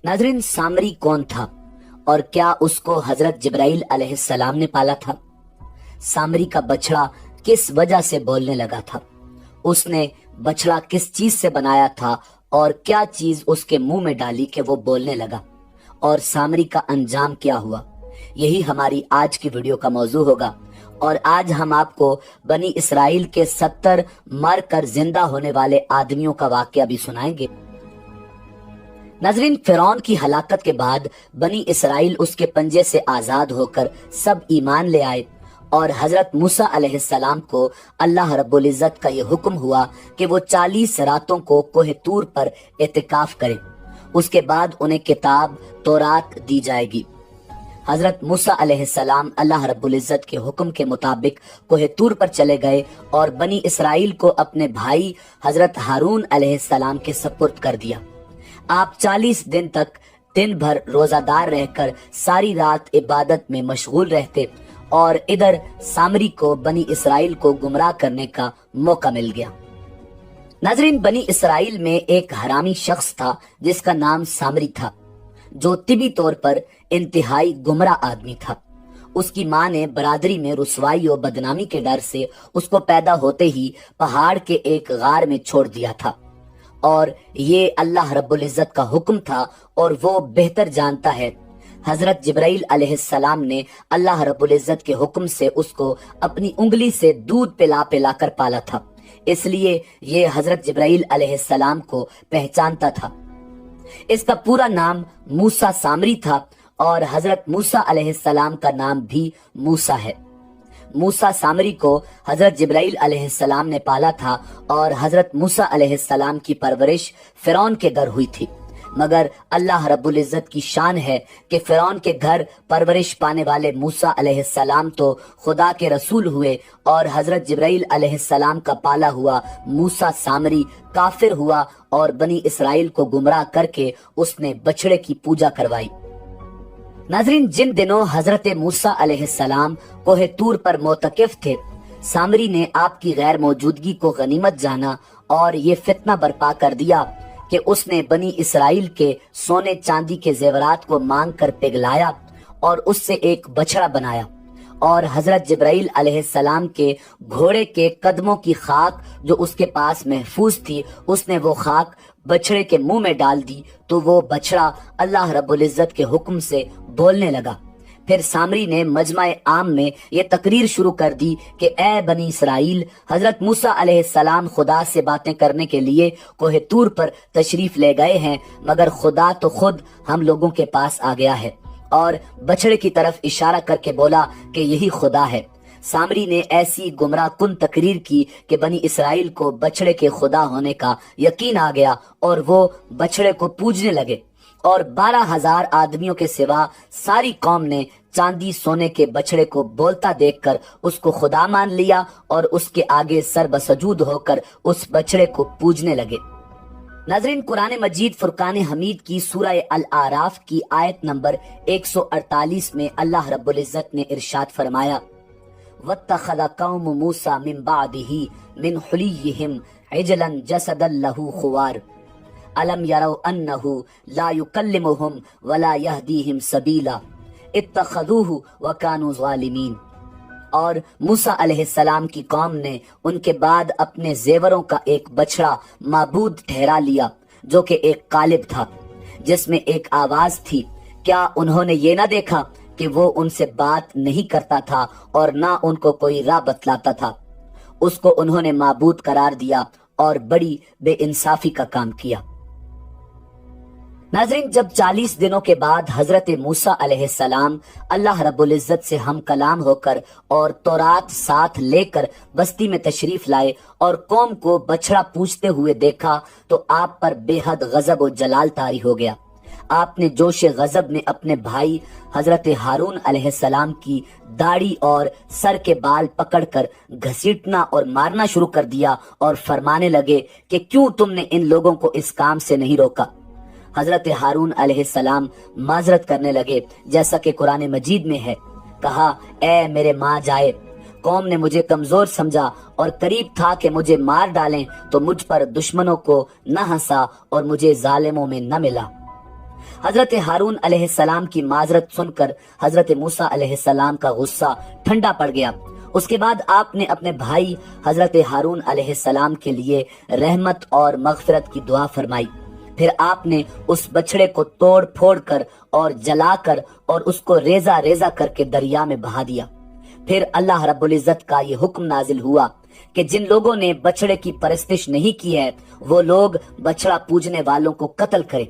नाज़रीन, सामरी कौन था और क्या उसको हजरत जिब्राइल अलैहिस्सलाम ने पाला था? सामरी का बछड़ा किस वजह से बोलने लगा था? उसने बछड़ा किस चीज से बनाया था और क्या चीज उसके मुंह में डाली कि वो बोलने लगा? और सामरी का अंजाम क्या हुआ? यही हमारी आज की वीडियो का मौजू होगा। और आज हम आपको बनी इसराइल के 70 मर कर जिंदा होने वाले आदमियों का वाकया भी सुनाएंगे। नाज़रीन, फिरौन की हलाकत के बाद बनी इसराइल उसके पंजे से आजाद होकर सब ईमान ले आए और हजरत मूसा अलैहिस्सलाम को अल्लाह रब्बुल इज्जत का ये हुक्म हुआ कि वो 40 रातों को कोहे तूर पर एतिकाफ करें। उसके बाद उन्हें किताब तौरात दी जाएगी। हजरत मूसा अलैहिस्सलाम अल्लाह रब्बुल इज्जत के हुक्म के मुताबिक कोहे तूर पर चले गए और बनी इसराइल को अपने भाई हजरत हारून अलैहिस्सलाम के सपुर्द कर दिया। आप 40 दिन तक दिन भर रोजादार रहकर सारी रात इबादत में मशगूल रहते और इधर सामरी को बनी इसराइल को गुमराह करने का मौका मिल गया। नाज़रीन, बनी इसराइल में एक हरामी शख्स था जिसका नाम सामरी था, जो तिबी तौर पर इंतहाई गुमराह आदमी था। उसकी माँ ने बरादरी में रुसवाई और बदनामी के डर से उसको पैदा होते ही पहाड़ के एक गार में छोड़ दिया था और ये अल्लाह रब्बुल इज्जत का हुक्म था और वो बेहतर जानता है। हजरत जिब्राइल अलैहिस्सलाम ने अल्लाह रब्बुल इज्जत के हुक्म से उसको अपनी उंगली से दूध पिला पिला कर पाला था, इसलिए ये हजरत जिब्राइल अलैहिस्सलाम को पहचानता था। इसका पूरा नाम मूसा सामरी था और हजरत मूसा अलैहिस्सलाम का नाम भी मूसा है। मूसा सामरी को हजरत जिब्राइल अलैहिस्सलाम ने पाला था और हजरत मूसा अलैहिस्सलाम की परवरिश फिरौन के घर हुई थी। मगर अल्लाह रब्बुल इज्जत की शान है कि फिरौन के घर परवरिश पाने वाले मूसा अलैहिस्सलाम तो खुदा के रसूल हुए और हजरत जिब्राइल अलैहिस्सलाम का पाला हुआ मूसा सामरी काफिर हुआ और बनी इसराइल को गुमराह करके उसने बछड़े की पूजा करवाई। नाज़रीन, जिन दिनों हजरत मूसा अलैहिस्सलाम कोहे तूर पर मोतकिफ थे, सामरी ने आपकी गैर मौजूदगी को गनीमत जाना और ये फितना बर्पा कर दिया कि उसने बनी इसराइल के सोने चांदी के जेवरात को मांग कर पिघलाया और उससे एक बछड़ा बनाया और हजरत जिब्राइल अलैहिस्सलाम के घोड़े के कदमों की खाक जो उसके पास महफूज थी, उसने वो खाक बछड़े के मुंह में डाल दी तो वो बछड़ा अल्लाह रब्बुल इज्जत के हुक्म से बोलने लगा। फिर सामरी ने मजमा आम में ये तकरीर शुरू कर दी कि ए बनी इसराइल, हजरत मूसा अलैहिस्सलाम खुदा से बातें करने के लिए कोहे तूर पर तशरीफ ले गए हैं, मगर खुदा तो खुद हम लोगों के पास आ गया है। और बछड़े की तरफ इशारा करके बोला कि यही खुदा है। सामरी ने ऐसी गुमराह कुन तकरीर की कि बनी इसराइल को बछड़े के खुदा होने का यकीन आ गया और वो बछड़े को पूजने लगे और 12,000 आदमियों के सिवा सारी कौम ने चांदी सोने के बछड़े को बोलता देखकर उसको खुदा मान लिया और उसके आगे सर बसजूद होकर उस बछड़े को पूजने लगे। नाज़रीन, कुरान मजीद फुरकान हमीद की सूरह अल आराफ की आयत नंबर 148 में अल्लाह रब्बुल इज्जत ने इरशाद फरमाया, वत्तखज़ कौम मूसा मिन बादिही मिन हुलिय्यिहिम इजलन जसदन लहू खुवार अलम यरौ अन्नहु ला युकल्लिमुहुम वला यहदीहिम सबीला इत्तखज़ूहु व कानू ज़ालिमीन। और मूसा अलैहिस्सलाम की कौम ने उनके बाद अपने जेवरों का एक बछड़ा माबूद ठहरा लिया जो कि एक कालिब था जिसमें एक आवाज थी। क्या उन्होंने ये ना देखा कि वो उनसे बात नहीं करता था और ना उनको कोई राह बतलाता था? उसको उन्होंने माबूद करार दिया और बड़ी बेइंसाफी का काम किया। नाज़रीन, जब 40 दिनों के बाद हजरत मूसा अलैहिस्सलाम अल्लाह रब्बुल इज्जत से हम कलाम होकर और तौरात साथ लेकर बस्ती में तशरीफ लाए और कौम को बछड़ा पूजते हुए देखा तो आप पर बेहद गजब और जलाल तारी हो गया। आपने जोश गजब में अपने भाई हजरत हारून अलैहिस्सलाम की दाढ़ी और सर के बाल पकड़कर घसीटना और मारना शुरू कर दिया और फरमाने लगे कि क्यों तुमने इन लोगों को इस काम से नहीं रोका। हजरत हारून अलैहिस्सलाम माजरत करने लगे जैसा कि कुरान मजीद में है। कहा, ए मेरे माँ जाए, कौम ने मुझे कमजोर समझा और करीब था कि मुझे मार डालें तो मुझ पर दुश्मनों को न हंसा और मुझे जालिमों में न मिला। حضرت ہارون علیہ السلام کی معذرت سن کر حضرت موسیٰ علیہ السلام کا غصہ ٹھنڈا پڑ گیا۔ اس کے بعد آپ نے اپنے بھائی حضرت ہارون علیہ السلام کے لیے رحمت اور مغفرت کی دعا فرمائی۔ پھر آپ نے اس بچڑے کو توڑ پھوڑ کر اور جلا کر اور اس کو ریزہ ریزہ کر کے دریا میں بہا دیا۔ پھر اللہ رب العزت کا یہ حکم نازل ہوا کہ جن لوگوں نے بچڑے کی پرستش نہیں کی ہے وہ لوگ بچڑا پوجنے والوں کو قتل کریں۔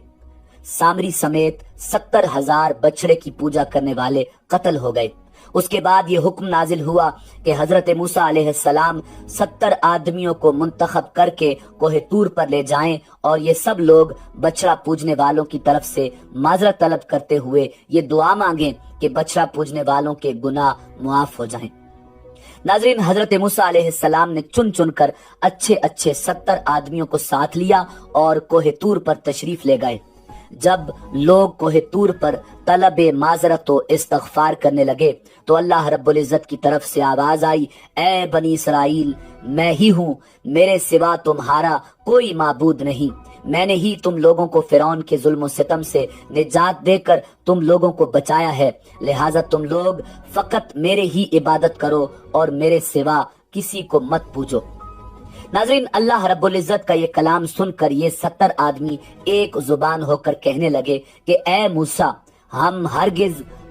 سامری سمیت 70,000 بچڑے کی پوجا کرنے والے قتل ہو گئے۔ اس کے بعد یہ حکم نازل ہوا کہ حضرت موسیٰ علیہ السلام 70 آدمیوں کو منتخب کر کے کوہ طور پر لے جائیں اور یہ سب لوگ بچڑا پوجنے والوں کی طرف سے معذرت طلب کرتے ہوئے یہ دعا مانگیں کہ بچڑا پوجنے والوں کے گناہ معاف ہو جائیں۔ ناظرین، حضرت موسیٰ علیہ السلام نے چن چن کر اچھے 70 آدمیوں کو ساتھ لیا اور کوہ طور پر تشریف لے گئے۔ جب لوگ کوہ طور پر طلب معذرت و استغفار کرنے لگے تو اللہ رب العزت کی طرف سے آواز آئی، اے بنی اسرائیل، میں ہی ہوں، میرے سوا تمہارا کوئی معبود نہیں۔ میں نے ہی تم لوگوں کو فرعون کے ظلم و ستم سے نجات دے کر تم لوگوں کو بچایا ہے، لہٰذا تم لوگ فقط میرے ہی عبادت کرو اور میرے سوا کسی کو مت پوجو۔ ناظرین، اللہ رب العزت کا یہ کلام سن کر یہ 70 آدمی ایک زبان ہو کر کہنے لگے کہ اے موسیٰ، ہم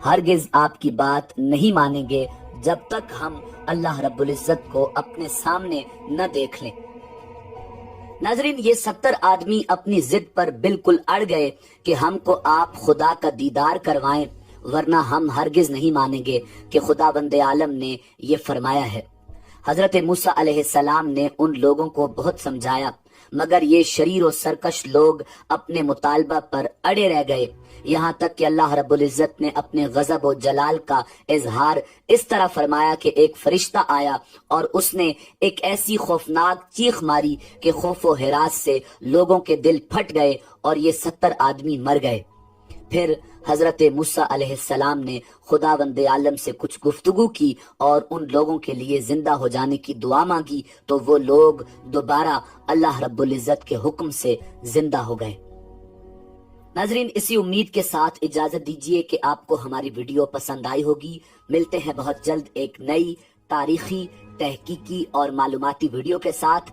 ہرگز آپ کی بات نہیں مانیں گے جب تک ہم اللہ رب العزت کو اپنے سامنے نہ دیکھ لیں۔ ناظرین، یہ 70 آدمی اپنی ضد پر بالکل اڑ گئے کہ ہم کو آپ خدا کا دیدار کروائیں، ورنہ ہم ہرگز نہیں مانیں گے کہ خداوند عالم نے یہ فرمایا ہے۔ حضرت موسیٰ علیہ السلام نے ان لوگوں کو بہت سمجھایا، مگر یہ شریر و سرکش لوگ اپنے مطالبہ پر اڑے رہ گئے، یہاں تک کہ اللہ رب العزت نے اپنے غضب و جلال کا اظہار اس طرح فرمایا کہ ایک فرشتہ آیا اور اس نے ایک ایسی خوفناک چیخ ماری کہ خوف و ہراس سے لوگوں کے دل پھٹ گئے اور یہ 70 آدمی مر گئے۔ پھر حضرت موسیٰ علیہ السلام نے خداوند عالم سے کچھ گفتگو کی اور ان لوگوں کے لیے زندہ ہو جانے کی دعا مانگی تو وہ لوگ دوبارہ اللہ رب العزت کے حکم سے زندہ ہو گئے۔ ناظرین، اسی امید کے ساتھ اجازت دیجیے کہ آپ کو ہماری ویڈیو پسند آئی ہوگی۔ ملتے ہیں بہت جلد ایک نئی تاریخی، تحقیقی اور معلوماتی ویڈیو کے ساتھ۔